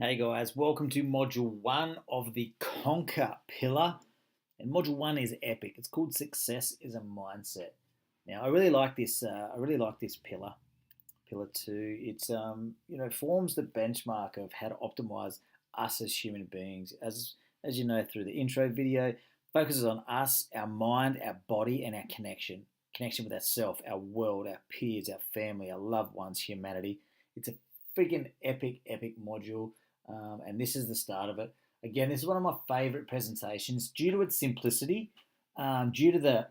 Hey guys, welcome to module one of the Conquer pillar. And module one is epic. It's called Success is a Mindset. Now, I really like this. I really like this pillar. Pillar two. It's forms the benchmark of how to optimize us as human beings. As you know through the intro video, focuses on us, our mind, our body, and our connection with ourself, our world, our peers, our family, our loved ones, humanity. It's a freaking epic module, and this is the start of it. Again, this is one of my favorite presentations due to its simplicity, due to the,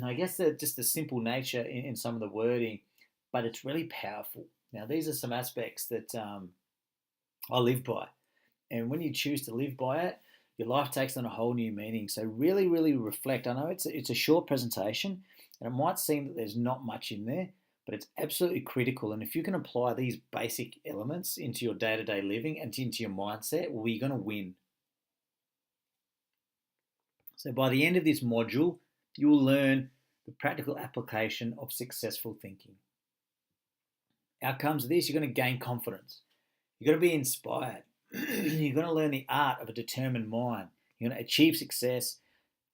I guess, just the simple nature in some of the wording, but it's really powerful. Now, these are some aspects that I live by. And when you choose to live by it, your life takes on a whole new meaning. So really reflect. I know it's a short presentation, and it might seem that there's not much in there, but it's absolutely critical. And if you can apply these basic elements into your day-to-day living and into your mindset, well, you're going to win. So by the end of this module, you will learn the practical application of successful thinking. Outcomes of this, you're going to gain confidence. You're going to be inspired. You're going to learn the art of a determined mind. You're going to achieve success,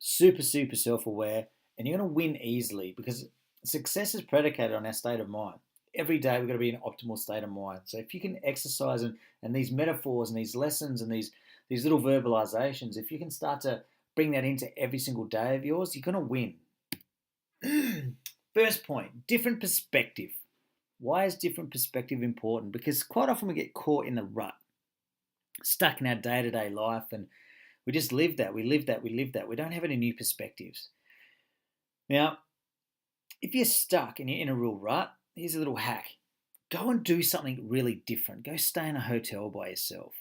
super self-aware, and you're going to win easily because success is predicated on our state of mind. Every day we've got to be in an optimal state of mind. So if you can exercise and these metaphors and these lessons and these little verbalizations, if you can start to bring that into every single day of yours, you're going to win. First point, different perspective. Why is different perspective important? Because quite often we get caught in the rut, stuck in our day-to-day life, and we just live that. We live that. We don't have any new perspectives. Now, if you're stuck and you're in a real rut, here's a little hack. Go and do something really different. Go stay in a hotel by yourself.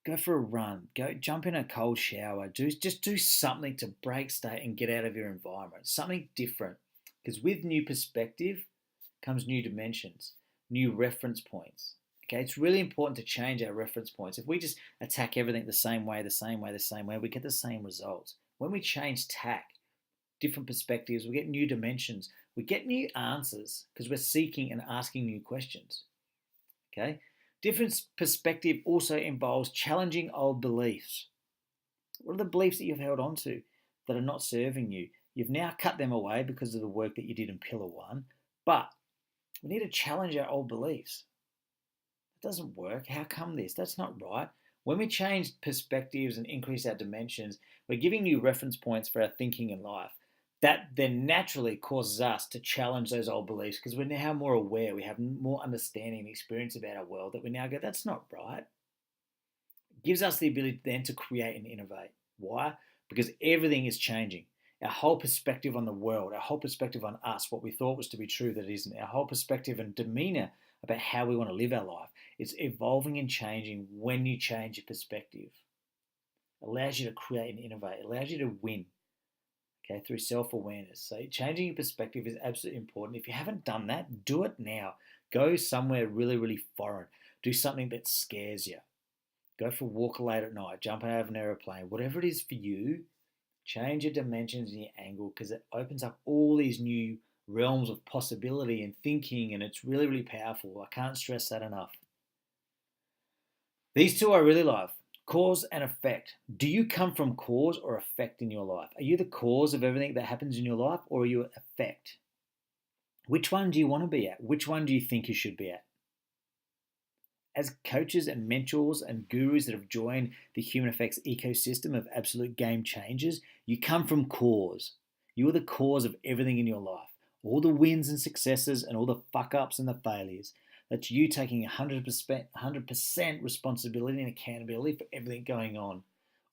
Go for a run. Go jump in a cold shower. Just do something to break state and get out of your environment. Something different. Because with new perspective comes new dimensions, new reference points. Okay, it's really important to change our reference points. If we just attack everything the same way, we get the same results. When we change tack, different perspectives, we get new dimensions, we get new answers because we're seeking and asking new questions. Okay, different perspective also involves challenging old beliefs. What are the beliefs that you've held on to that are not serving you? You've now cut them away because of the work that you did in Pillar 1, but we need to challenge our old beliefs. It doesn't work. How come this? That's not right. When we change perspectives and increase our dimensions, we're giving new reference points for our thinking in life. That then naturally causes us to challenge those old beliefs because we're now more aware, we have more understanding and experience about our world that we now go, that's not right. It gives us the ability then to create and innovate. Why? Because everything is changing. Our whole perspective on the world, our whole perspective on us, what we thought was to be true that isn't, our whole perspective and demeanor about how we want to live our life, it's evolving and changing when you change your perspective. It allows you to create and innovate. It allows you to win, okay, through self-awareness. So changing your perspective is absolutely important. If you haven't done that, do it now. Go somewhere really foreign. Do something that scares you. Go for a walk late at night, jump out of an aeroplane, whatever it is for you. Change your dimensions and your angle because it opens up all these new realms of possibility and thinking, and it's really powerful. I can't stress that enough. These two I really love. Cause and effect. Do you come from cause or effect in your life? Are you the cause of everything that happens in your life, or are you effect? Which one do you want to be at? Which one do you think you should be at? As coaches and mentors and gurus that have joined the Human Effects ecosystem of absolute game changers, you come from cause. You are the cause of everything in your life. All the wins and successes and all the fuck ups and the failures. That's you taking 100% responsibility and accountability for everything going on.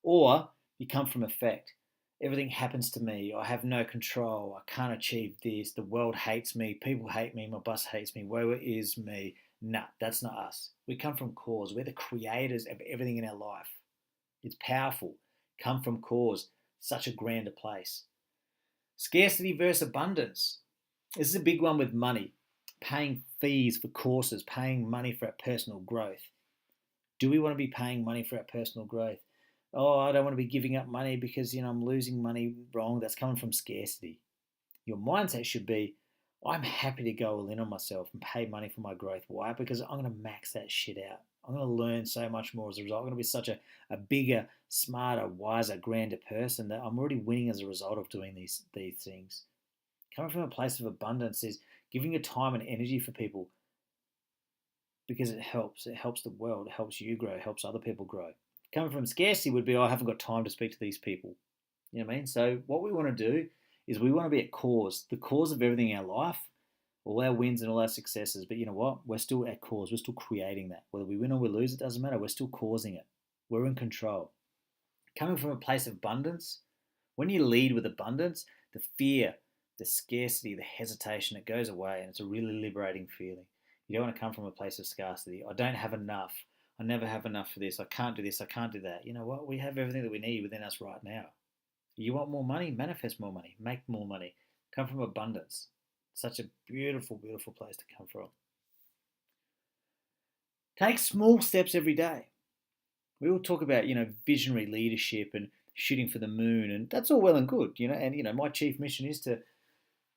Or you come from effect. Everything happens to me. I have no control. I can't achieve this. The world hates me. People hate me. My boss hates me. Woe is me. Nah, that's not us. We come from cause. We're the creators of everything in our life. It's powerful. Come from cause. Such a grander place. Scarcity versus abundance. This is a big one with money. Paying fees for courses, paying money for our personal growth. Do we want to be paying money for our personal growth? Oh, I don't want to be giving up money because I'm losing money wrong. That's coming from scarcity. Your mindset should be, I'm happy to go all in on myself and pay money for my growth. Why? Because I'm going to max that shit out. I'm going to learn so much more as a result. I'm going to be such a bigger, smarter, wiser, grander person that I'm already winning as a result of doing these things. Coming from a place of abundance is giving your time and energy for people because it helps. It helps the world. It helps you grow. It helps other people grow. Coming from scarcity would be, oh, I haven't got time to speak to these people. You know what I mean? So what we want to do is we want to be at cause, the cause of everything in our life, all our wins and all our successes. But you know what? We're still at cause. We're still creating that. Whether we win or we lose, it doesn't matter. We're still causing it. We're in control. Coming from a place of abundance, when you lead with abundance, the fear, the scarcity, the hesitation, it goes away, and it's a really liberating feeling. You don't want to come from a place of scarcity. I don't have enough. I never have enough for this. I can't do this. I can't do that. You know what? We have everything that we need within us right now. You want more money? Manifest more money. Make more money. Come from abundance. Such a beautiful, beautiful place to come from. Take small steps every day. We all talk about, visionary leadership and shooting for the moon, and that's all well and good, and my chief mission is to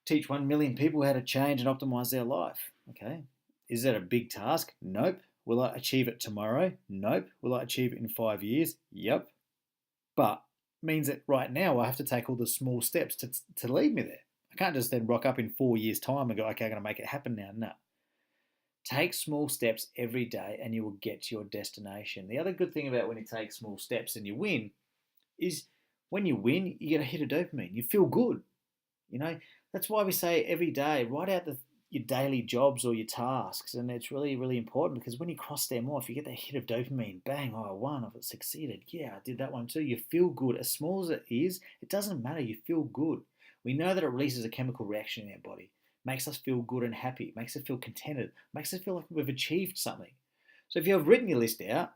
teach 1 million people how to change and optimize their life. Okay. Is that a big task? Nope. Will I achieve it tomorrow? Nope. Will I achieve it in 5 years? Yep. But means that right now I have to take all the small steps to lead me there. I can't just then rock up in 4 years' time and go, okay, I'm going to make it happen now. No. Take small steps every day and you will get to your destination. The other good thing about when you take small steps and you win is when you win, you get a hit of dopamine. You feel good. That's why we say every day, write out your daily jobs or your tasks. And it's really, really important because when you cross them off, you get that hit of dopamine. Bang, oh, I won, I've succeeded. Yeah, I did that one too. You feel good. As small as it is, it doesn't matter. You feel good. We know that it releases a chemical reaction in our body. Makes us feel good and happy. Makes us feel contented. Makes us feel like we've achieved something. So if you have written your list out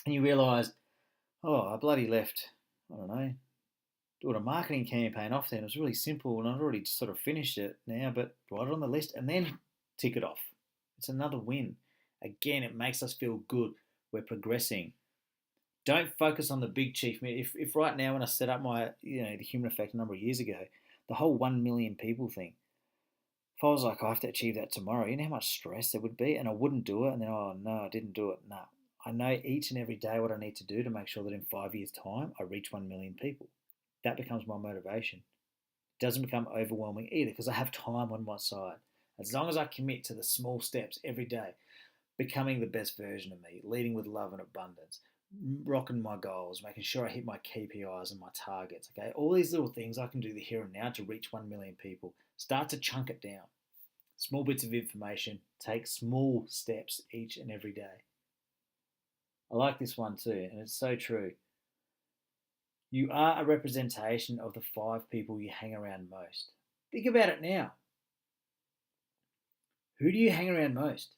and you realise, oh, I bloody left, I don't know, doing a marketing campaign off then. It was really simple and I've already sort of finished it now, but write it on the list and then tick it off. It's another win. Again, it makes us feel good. We're progressing. Don't focus on the big chief. If right now when I set up my, the Human Effect a number of years ago, the whole 1 million people thing, if I was like, I have to achieve that tomorrow, you know how much stress there would be? And I wouldn't do it. And then, oh no, I didn't do it. No. I know each and every day what I need to do to make sure that in 5 years' time, I reach 1 million people. That becomes my motivation. It doesn't become overwhelming either because I have time on my side. As long as I commit to the small steps every day, becoming the best version of me, leading with love and abundance, rocking my goals, making sure I hit my KPIs and my targets, okay? All these little things I can do the here and now to reach 1 million people. Start to chunk it down. Small bits of information. Take small steps each and every day. I like this one too, and it's so true. You are a representation of the 5 people you hang around most. Think about it now. Who do you hang around most?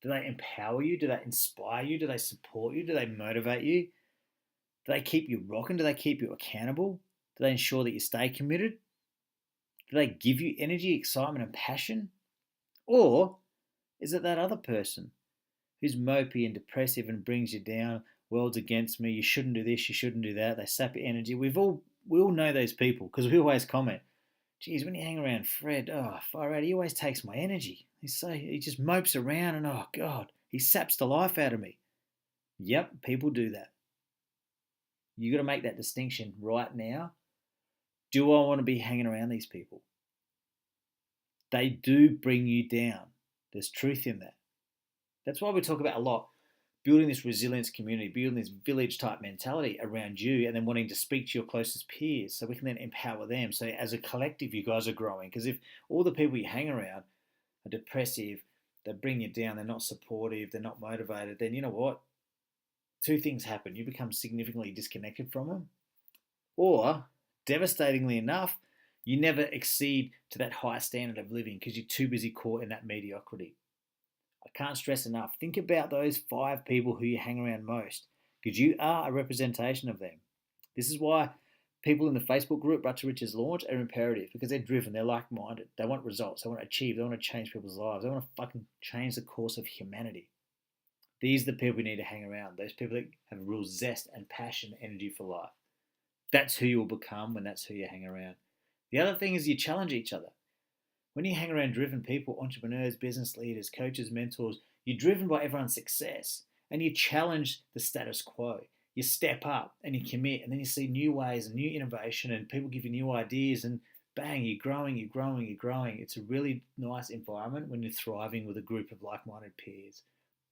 Do they empower you? Do they inspire you? Do they support you? Do they motivate you? Do they keep you rocking? Do they keep you accountable? Do they ensure that you stay committed? Do they give you energy, excitement, and passion? Or is it that other person who's mopey and depressive and brings you down? World's against me, you shouldn't do this, you shouldn't do that. They sap your energy. We all know those people because we always comment, geez, when you hang around Fred, oh, far out, he always takes my energy. He just mopes around and oh God, he saps the life out of me. Yep, people do that. You got to make that distinction right now. Do I want to be hanging around these people? They do bring you down. There's truth in that. That's why we talk about a lot. Building this resilience community, building this village type mentality around you and then wanting to speak to your closest peers so we can then empower them. So as a collective, you guys are growing. Because if all the people you hang around are depressive, they bring you down, they're not supportive, they're not motivated, then you know what? 2 things happen. You become significantly disconnected from them. Or, devastatingly enough, you never exceed to that high standard of living because you're too busy caught in that mediocrity. I can't stress enough. Think about those 5 people who you hang around most because you are a representation of them. This is why people in the Facebook group, Rut to Riches Launch, are imperative because they're driven, they're like-minded. They want results, they want to achieve, they want to change people's lives, they want to fucking change the course of humanity. These are the people we need to hang around. Those people that have real zest and passion, energy for life. That's who you will become when that's who you hang around. The other thing is you challenge each other. When you hang around driven people, entrepreneurs, business leaders, coaches, mentors, you're driven by everyone's success. and you challenge the status quo. You step up and you commit, and then you see new ways and new innovation, and people give you new ideas, and bang, you're growing, you're growing, you're growing. It's a really nice environment when you're thriving with a group of like-minded peers.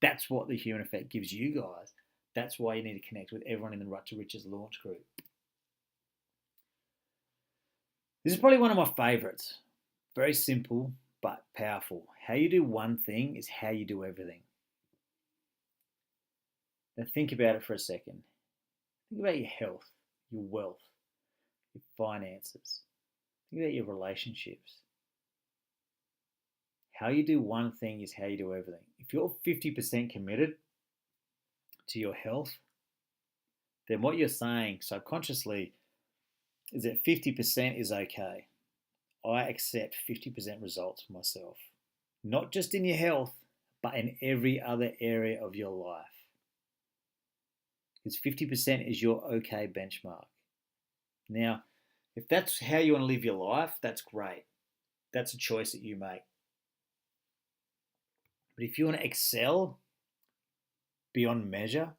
That's what the human effect gives you guys. That's why you need to connect with everyone in the Rut to Riches launch group. This is probably one of my favorites. Very simple, but powerful. How you do one thing is how you do everything. Now think about it for a second. Think about your health, your wealth, your finances. Think about your relationships. How you do one thing is how you do everything. If you're 50% committed to your health, then what you're saying subconsciously is that 50% is okay. I accept 50% results for myself. Not just in your health, but in every other area of your life. Because 50% is your okay benchmark. Now, if that's how you want to live your life, that's great. That's a choice that you make. But if you want to excel beyond measure,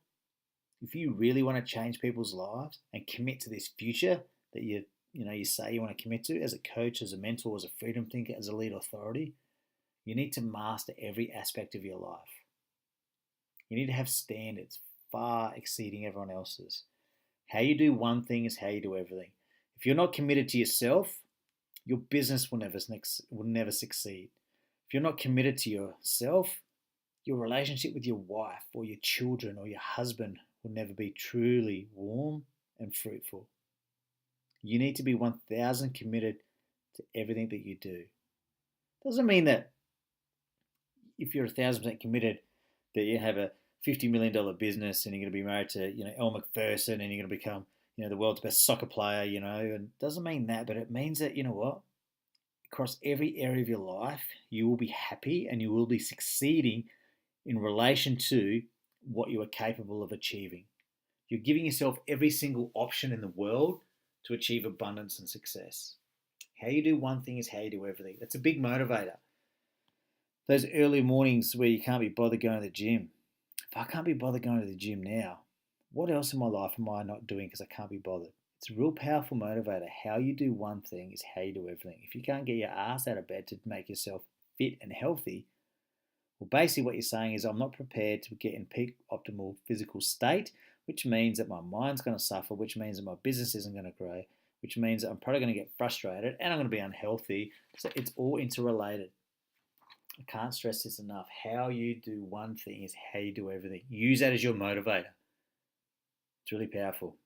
if you really want to change people's lives and commit to this future that you say you want to commit to as a coach, as a mentor, as a freedom thinker, as a lead authority, you need to master every aspect of your life. You need to have standards far exceeding everyone else's. How you do one thing is how you do everything. If you're not committed to yourself, your business will never succeed. If you're not committed to yourself, your relationship with your wife or your children or your husband will never be truly warm and fruitful. You need to be 1,000 committed to everything that you do. Doesn't mean that if you're 1,000% committed that you have a $50 million business and you're going to be married to, Elle Macpherson, and you're going to become, the world's best soccer player, and it doesn't mean that, but it means that, across every area of your life, you will be happy and you will be succeeding in relation to what you are capable of achieving. You're giving yourself every single option in the world to achieve abundance and success. How you do one thing is how you do everything. That's a big motivator. Those early mornings where you can't be bothered going to the gym. If I can't be bothered going to the gym now, what else in my life am I not doing because I can't be bothered? It's a real powerful motivator. How you do one thing is how you do everything. If you can't get your ass out of bed to make yourself fit and healthy, well, basically what you're saying is I'm not prepared to get in peak optimal physical state, which means that my mind's going to suffer, which means that my business isn't going to grow, which means that I'm probably going to get frustrated and I'm going to be unhealthy. So it's all interrelated. I can't stress this enough. How you do one thing is how you do everything. Use that as your motivator. It's really powerful.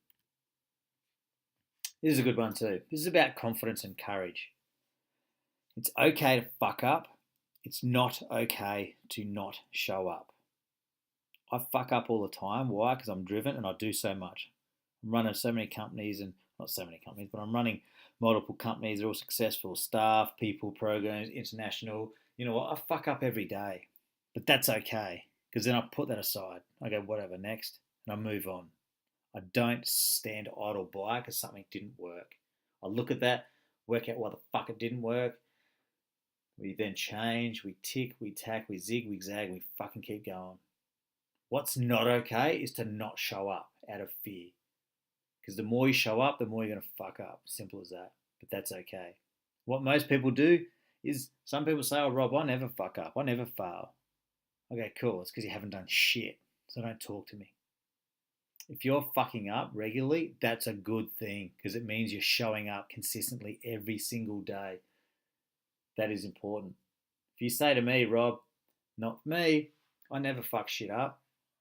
This is a good one too. This is about confidence and courage. It's okay to fuck up. It's not okay to not show up. I fuck up all the time. Why? Because I'm driven and I do so much. I'm running so many companies, and not so many companies, but I'm running multiple companies. They're all successful. Staff, people, programs, international. You know what? I fuck up every day. But that's okay, because then I put that aside. I go, whatever, next, and I move on. I don't stand idle by because something didn't work. I look at that, work out why the fuck it didn't work. We then change, we tick, we tack, we zig, we zag, we fucking keep going. What's not okay is to not show up out of fear. Because the more you show up, the more you're going to fuck up. Simple as that. But that's okay. What most people do is, some people say, oh, Rob, I never fuck up. I never fail. Okay, cool. It's because you haven't done shit. So don't talk to me. If you're fucking up regularly, that's a good thing, because it means you're showing up consistently every single day. That is important. If you say to me, Rob, not me, I never fuck shit up.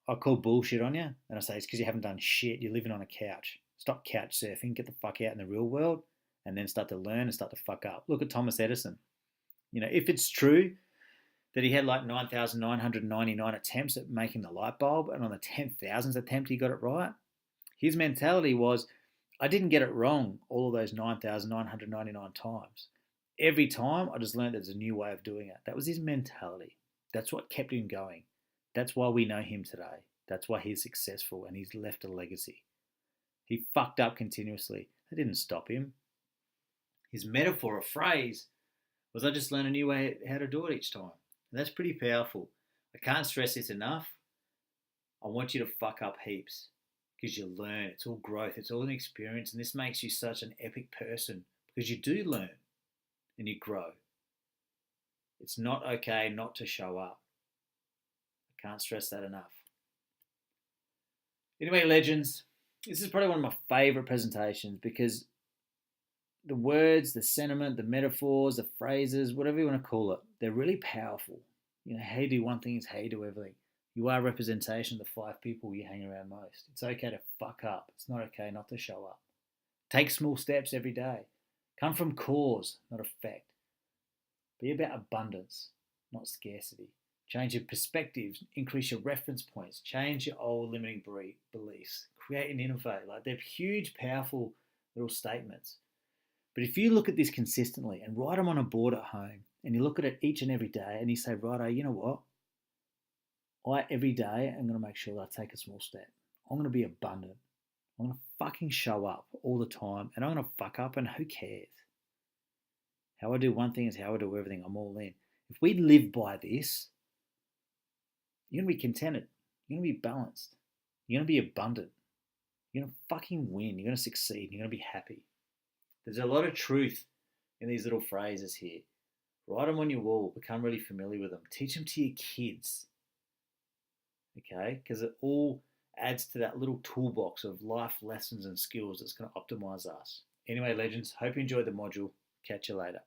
I call bullshit on you, and I say it's because you haven't done shit. You're living on a couch. Stop couch surfing. Get the fuck out in the real world, and then start to learn and start to fuck up. Look at Thomas Edison. If it's true that he had like 9,999 attempts at making the light bulb, and on the 10,000th attempt he got it right, his mentality was, I didn't get it wrong all of those 9,999 times. Every time I just learned there's a new way of doing it. That was his mentality. That's what kept him going. That's why we know him today. That's why he's successful and he's left a legacy. He fucked up continuously. That didn't stop him. His metaphor or phrase was, I just learned a new way how to do it each time. And that's pretty powerful. I can't stress this enough. I want you to fuck up heaps because you learn. It's all growth, it's all an experience, and this makes you such an epic person because you do learn and you grow. It's not okay not to show up. I can't stress that enough. Anyway, legends, this is probably one of my favourite presentations because the words, the sentiment, the metaphors, the phrases, whatever you want to call it, they're really powerful. How you do one thing is how you do everything. You are a representation of the 5 people you hang around most. It's okay to fuck up. It's not okay not to show up. Take small steps every day. Come from cause, not effect. Be about abundance, not scarcity. Change your perspectives, increase your reference points, change your old limiting beliefs, create and innovate. Like, they're huge, powerful little statements. But if you look at this consistently and write them on a board at home, and you look at it each and every day, and you say, righto, you know what? Every day, I'm going to make sure that I take a small step. I'm going to be abundant. I'm going to fucking show up all the time, and I'm going to fuck up, and who cares? How I do one thing is how I do everything. I'm all in. If we live by this, you're going to be contented. You're going to be balanced. You're going to be abundant. You're going to fucking win. You're going to succeed. You're going to be happy. There's a lot of truth in these little phrases here. Write them on your wall. Become really familiar with them. Teach them to your kids. Okay? Because it all adds to that little toolbox of life lessons and skills that's going to optimize us. Anyway, legends, hope you enjoyed the module. Catch you later.